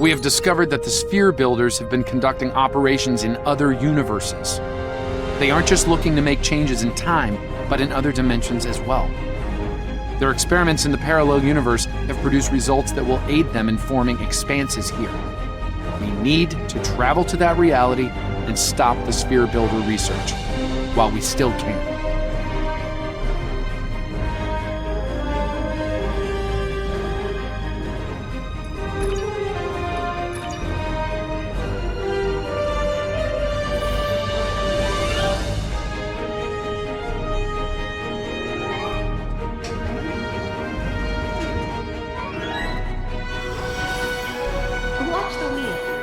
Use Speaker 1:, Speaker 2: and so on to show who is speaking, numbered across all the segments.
Speaker 1: We have discovered that the sphere builders have been conducting operations in other universes. They aren't just looking to make changes in time, but in other dimensions as well. Their experiments in the parallel universe have produced results that will aid them in forming expanses here. We need to travel to that reality and stop the sphere builder research, while we still can.
Speaker 2: Watch the wheel.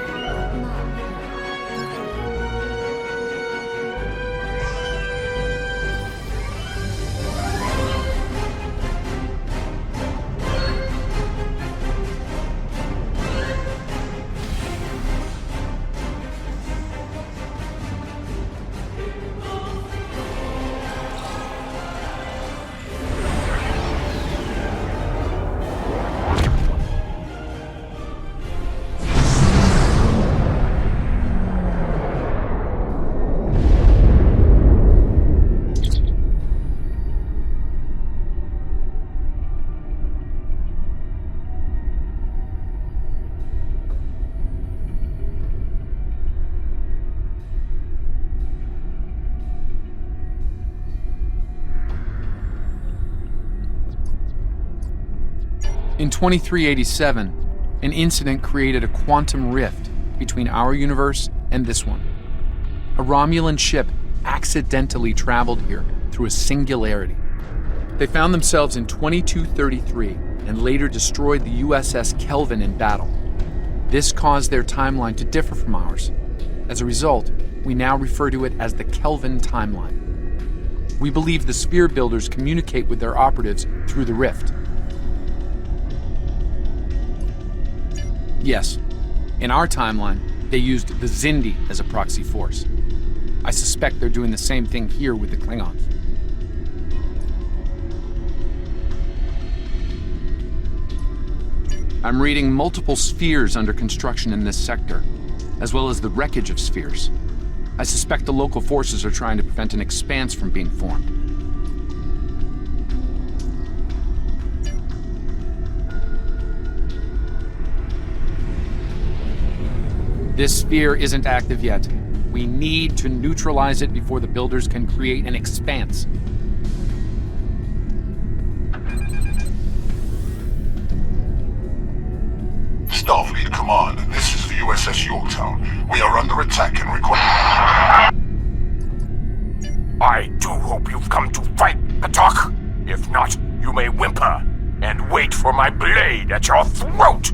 Speaker 1: In 2387, an incident created a quantum rift between our universe and this one. A Romulan ship accidentally traveled here through a singularity. They found themselves in 2233 and later destroyed the USS Kelvin in battle. This caused their timeline to differ from ours. As a result, we now refer to it as the Kelvin timeline. We believe the sphere builders communicate with their operatives through the rift. Yes, in our timeline, they used the Xindi as a proxy force. I suspect they're doing the same thing here with the Klingons. I'm reading multiple spheres under construction in this sector, as well as the wreckage of spheres. I suspect the local forces are trying to prevent an expanse from being formed. This sphere isn't active yet. We need to neutralize it before the builders can create an expanse.
Speaker 3: Starfleet Command, this is the USS Yorktown. We are under attack and require...
Speaker 4: I do hope you've come to fight, Patok. If not, you may whimper and wait for my blade at your throat!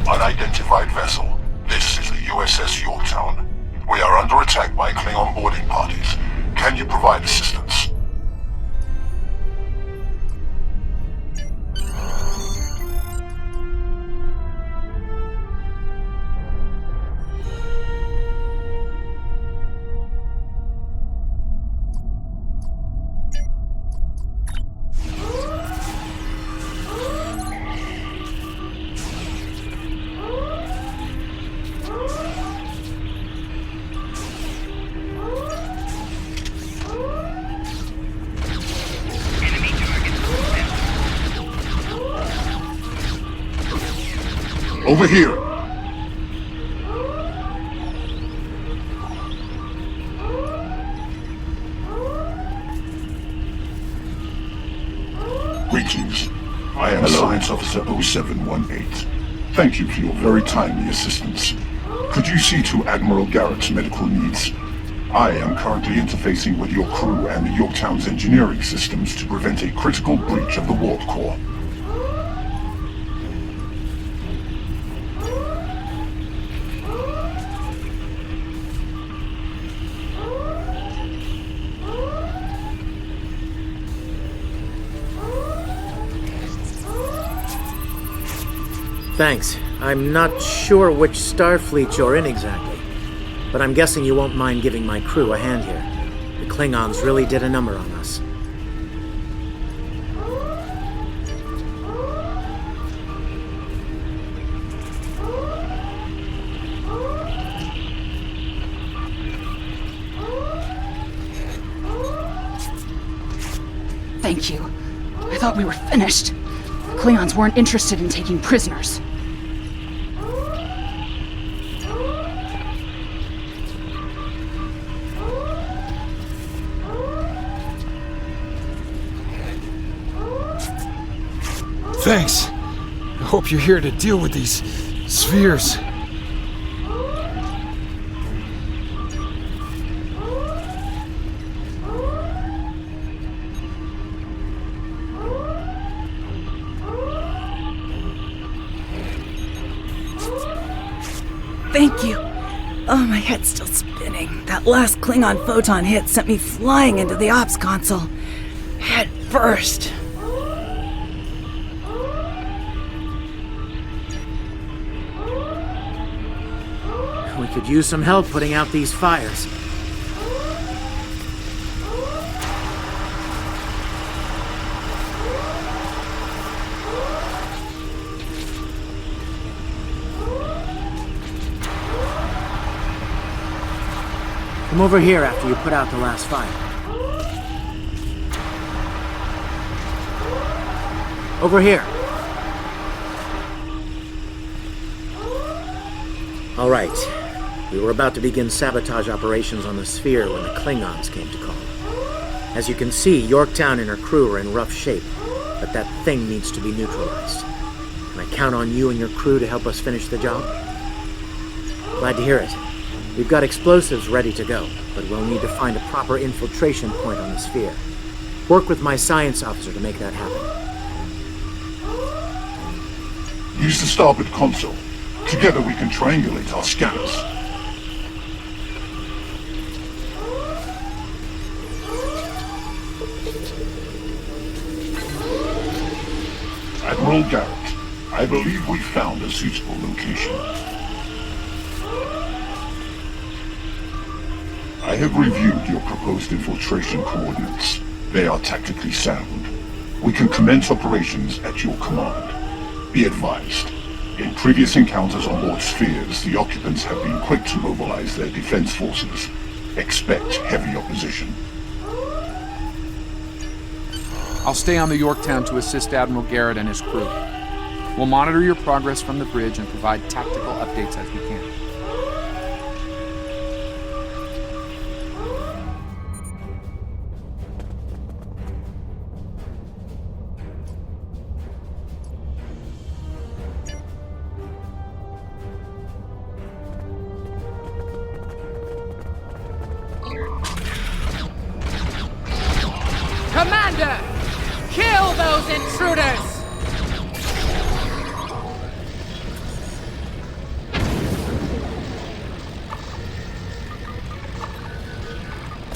Speaker 3: Unidentified vessel. This is the USS Yorktown. We are under attack by Klingon boarding parties. Can you provide assistance? Over here! Greetings. I am Science Officer 0718. Thank you for your very timely assistance. Could you see to Admiral Garrett's medical needs? I am currently interfacing with your crew and the Yorktown's engineering systems to prevent a critical breach of the warp core.
Speaker 5: Thanks. I'm not sure which Starfleet you're in exactly, but I'm guessing you won't mind giving my crew a hand here. The Klingons really did a number on us.
Speaker 6: Thank you. I thought we were finished. The Klingons weren't interested in taking prisoners.
Speaker 7: Thanks. I hope you're here to deal with these spheres.
Speaker 8: Thank you. Oh, my head's still spinning. That last Klingon photon hit sent me flying into the ops console. Head first.
Speaker 5: We could use some help putting out these fires. Come over here after you put out the last fire. Over here. All right. We were about to begin sabotage operations on the sphere when the Klingons came to call. As you can see, Yorktown and her crew are in rough shape, but that thing needs to be neutralized. Can I count on you and your crew to help us finish the job? Glad to hear it. We've got explosives ready to go, but we'll need to find a proper infiltration point on the sphere. Work with my science officer to make that happen.
Speaker 3: Use the starboard console. Together we can triangulate our scanners. Admiral Garrett, I believe we found a suitable location. I have reviewed your proposed infiltration coordinates. They are tactically sound. We can commence operations at your command. Be advised, in previous encounters on board spheres, the occupants have been quick to mobilize their defense forces. Expect heavy opposition.
Speaker 1: I'll stay on the Yorktown to assist Admiral Garrett and his crew. We'll monitor your progress from the bridge and provide tactical updates as we can.
Speaker 9: Commander! Kill those intruders!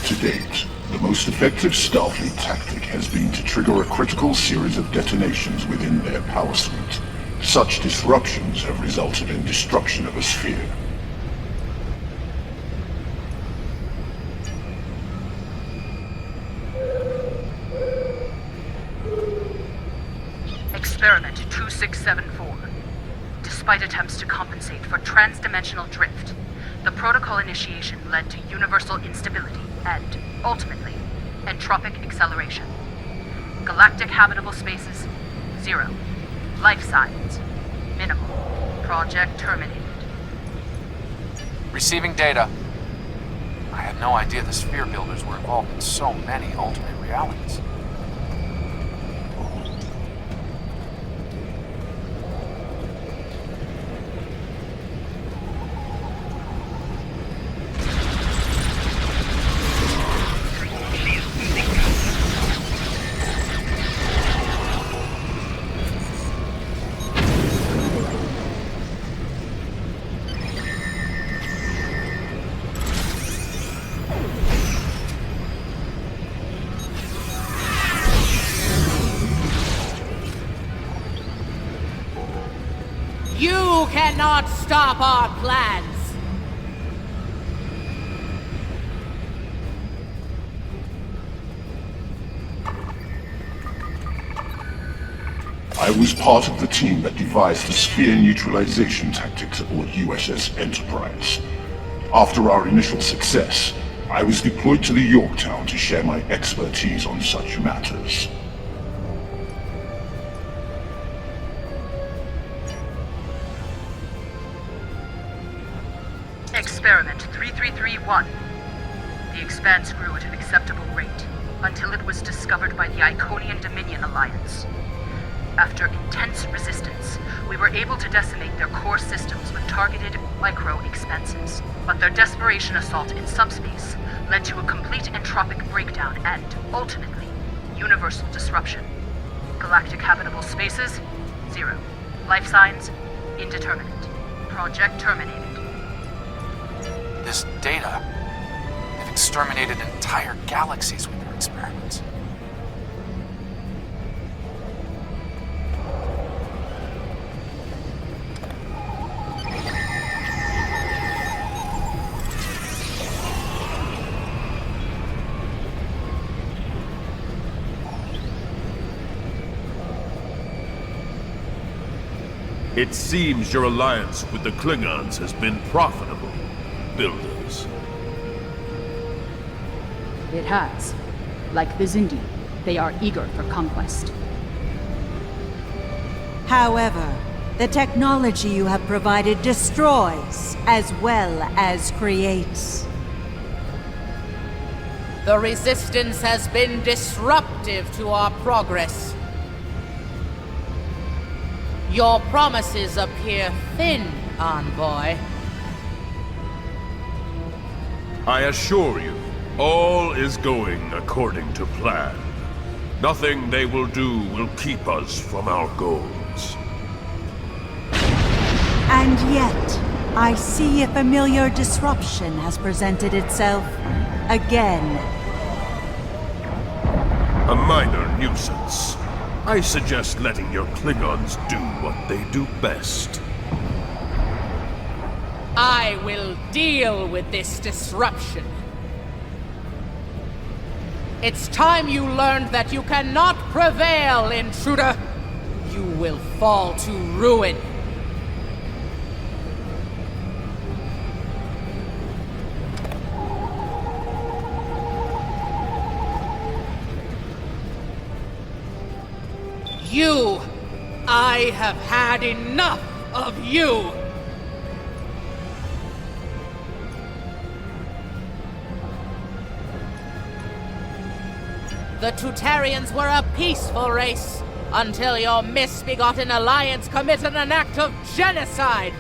Speaker 3: To date, the most effective Starfleet tactic has been to trigger a critical series of detonations within their power suite. Such disruptions have resulted in destruction of a sphere.
Speaker 6: Experiment 2674. Despite attempts to compensate for transdimensional drift, the protocol initiation led to universal instability and, ultimately, entropic acceleration. Galactic habitable spaces, 0. Life signs, minimal. Project terminated.
Speaker 1: Receiving data. I had no idea the sphere builders were involved in so many alternate realities.
Speaker 9: You cannot stop our plans!
Speaker 3: I was part of the team that devised the sphere neutralization tactics aboard USS Enterprise. After our initial success, I was deployed to the Yorktown to share my expertise on such matters.
Speaker 6: Experiment 3331. The Expanse grew at an acceptable rate until it was discovered by the Iconian Dominion Alliance. After intense resistance, we were able to decimate their core systems with targeted micro-expanses. But their desperation assault in subspace led to a complete entropic breakdown and, ultimately, universal disruption. Galactic habitable spaces? 0. Life signs? Indeterminate. Project terminated.
Speaker 1: This data, they've exterminated entire galaxies with their experiments.
Speaker 10: It seems your alliance with the Klingons has been profitable, builders.
Speaker 11: It has. Like the Zindi, they are eager for conquest.
Speaker 12: However, the technology you have provided destroys as well as creates.
Speaker 9: The Resistance has been disruptive to our progress. Your promises appear thin, Envoy.
Speaker 10: I assure you, all is going according to plan. Nothing they will do will keep us from our goals.
Speaker 12: And yet, I see a familiar disruption has presented itself again.
Speaker 10: A minor nuisance. I suggest letting your Klingons do what they do best.
Speaker 9: I will deal with this disruption. It's time you learned that you cannot prevail, intruder. You will fall to ruin. You! I have had enough of you! The Tutarians were a peaceful race until your misbegotten alliance committed an act of genocide.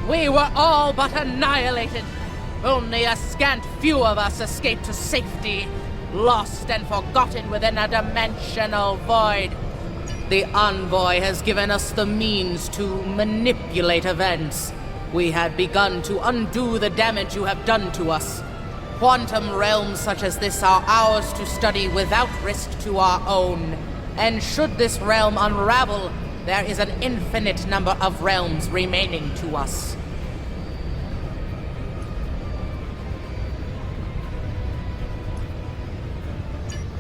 Speaker 9: We were all but annihilated. Only a scant few of us escaped to safety, lost and forgotten within a dimensional void. The Envoy has given us the means to manipulate events. We had begun to undo the damage you have done to us. Quantum realms such as this are ours to study without risk to our own. And should this realm unravel, there is an infinite number of realms remaining to us.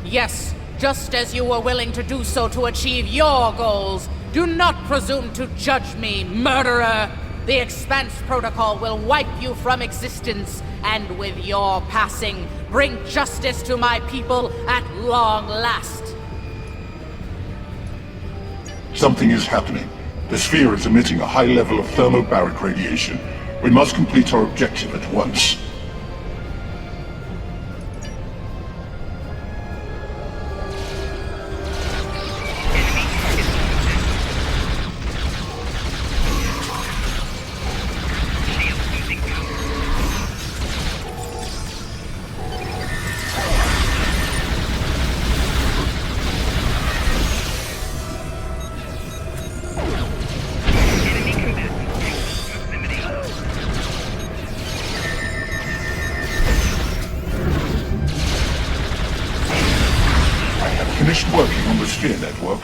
Speaker 9: Yes, just as you were willing to do so to achieve your goals. Do not presume to judge me, murderer! The Expanse Protocol will wipe you from existence, and with your passing, bring justice to my people at long last.
Speaker 3: Something is happening. The sphere is emitting a high level of thermobaric radiation. We must complete our objective at once. Finished working on the sphere network.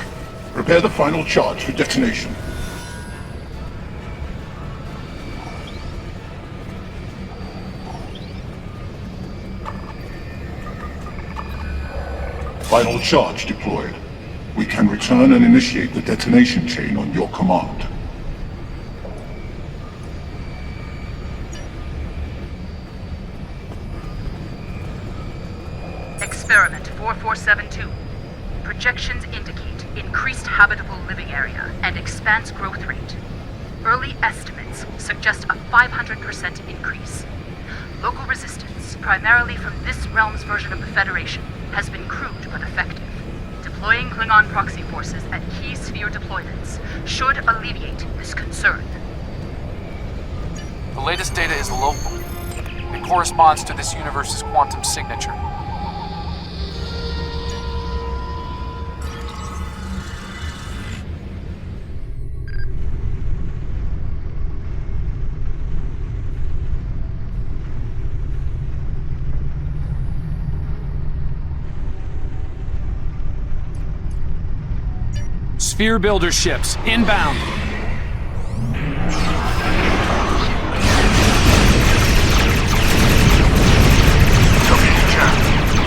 Speaker 3: Prepare the final charge for detonation. Final charge deployed. We can return and initiate the detonation chain on your command.
Speaker 6: Experiment 4472. Projections indicate increased habitable living area and expanse growth rate. Early estimates suggest a 500% increase. Local resistance, primarily from this realm's version of the Federation, has been crude but effective. Deploying Klingon proxy forces at key sphere deployments should alleviate this concern.
Speaker 1: The latest data is local. It corresponds to this universe's quantum signature. Sphere builder ships, inbound.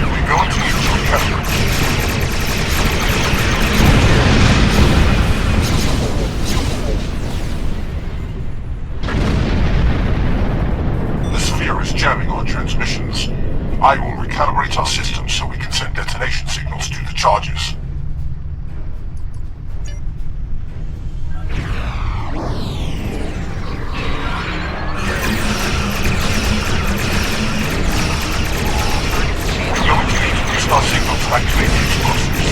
Speaker 3: We're going to use your coverage. The sphere is jamming our transmissions. I will recalibrate our systems so we can send detonation signals to the charges. Our signal to activate the explosives.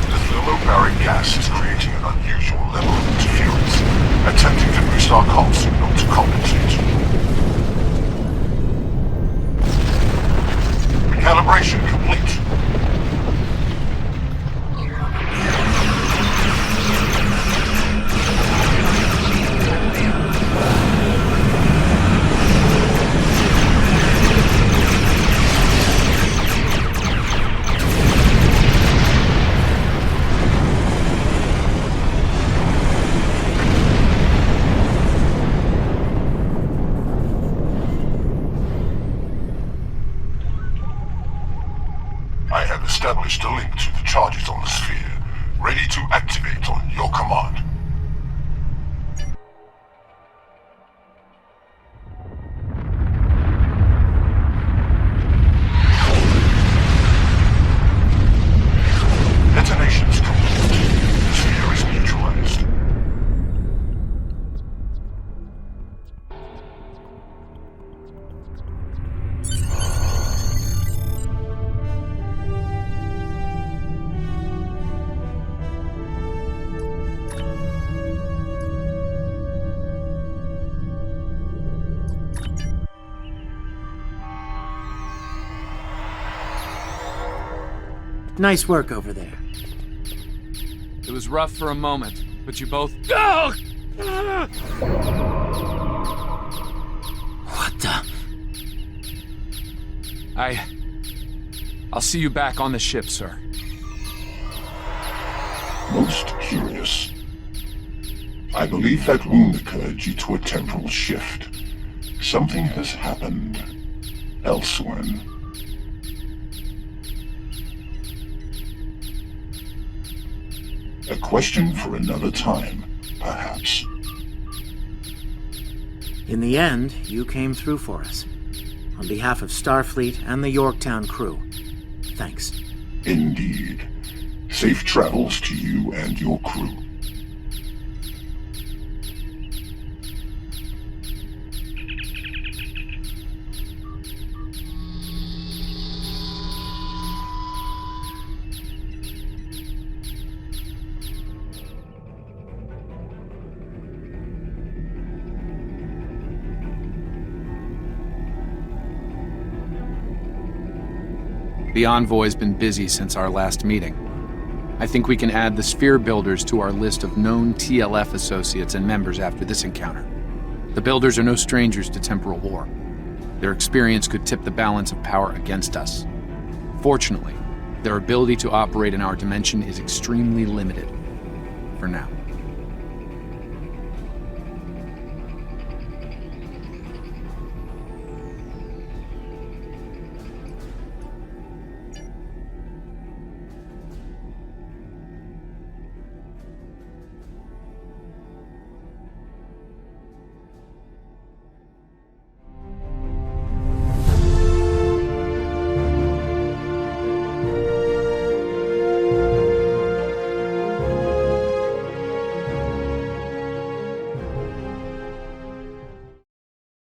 Speaker 3: The thermobaric gas is creating an unusual level of interference, attempting to boost our comm signal to compensate. Recalibration complete. Established a link to the charges on the sphere, ready to activate on your command. Detonation's complete. The sphere is neutralized.
Speaker 5: Nice work over there.
Speaker 1: It was rough for a moment, but you both...
Speaker 5: What the...
Speaker 1: I'll see you back on the ship, sir.
Speaker 3: Most curious. I believe that wound occurred due to a temporal shift. Something has happened elsewhere. A question for another time, perhaps.
Speaker 5: In the end, you came through for us. On behalf of Starfleet and the Yorktown crew, thanks.
Speaker 3: Indeed. Safe travels to you and your crew.
Speaker 1: The Envoy's been busy since our last meeting. I think we can add the Sphere Builders to our list of known TLF associates and members after this encounter. The Builders are no strangers to temporal war. Their experience could tip the balance of power against us. Fortunately, their ability to operate in our dimension is extremely limited. For now.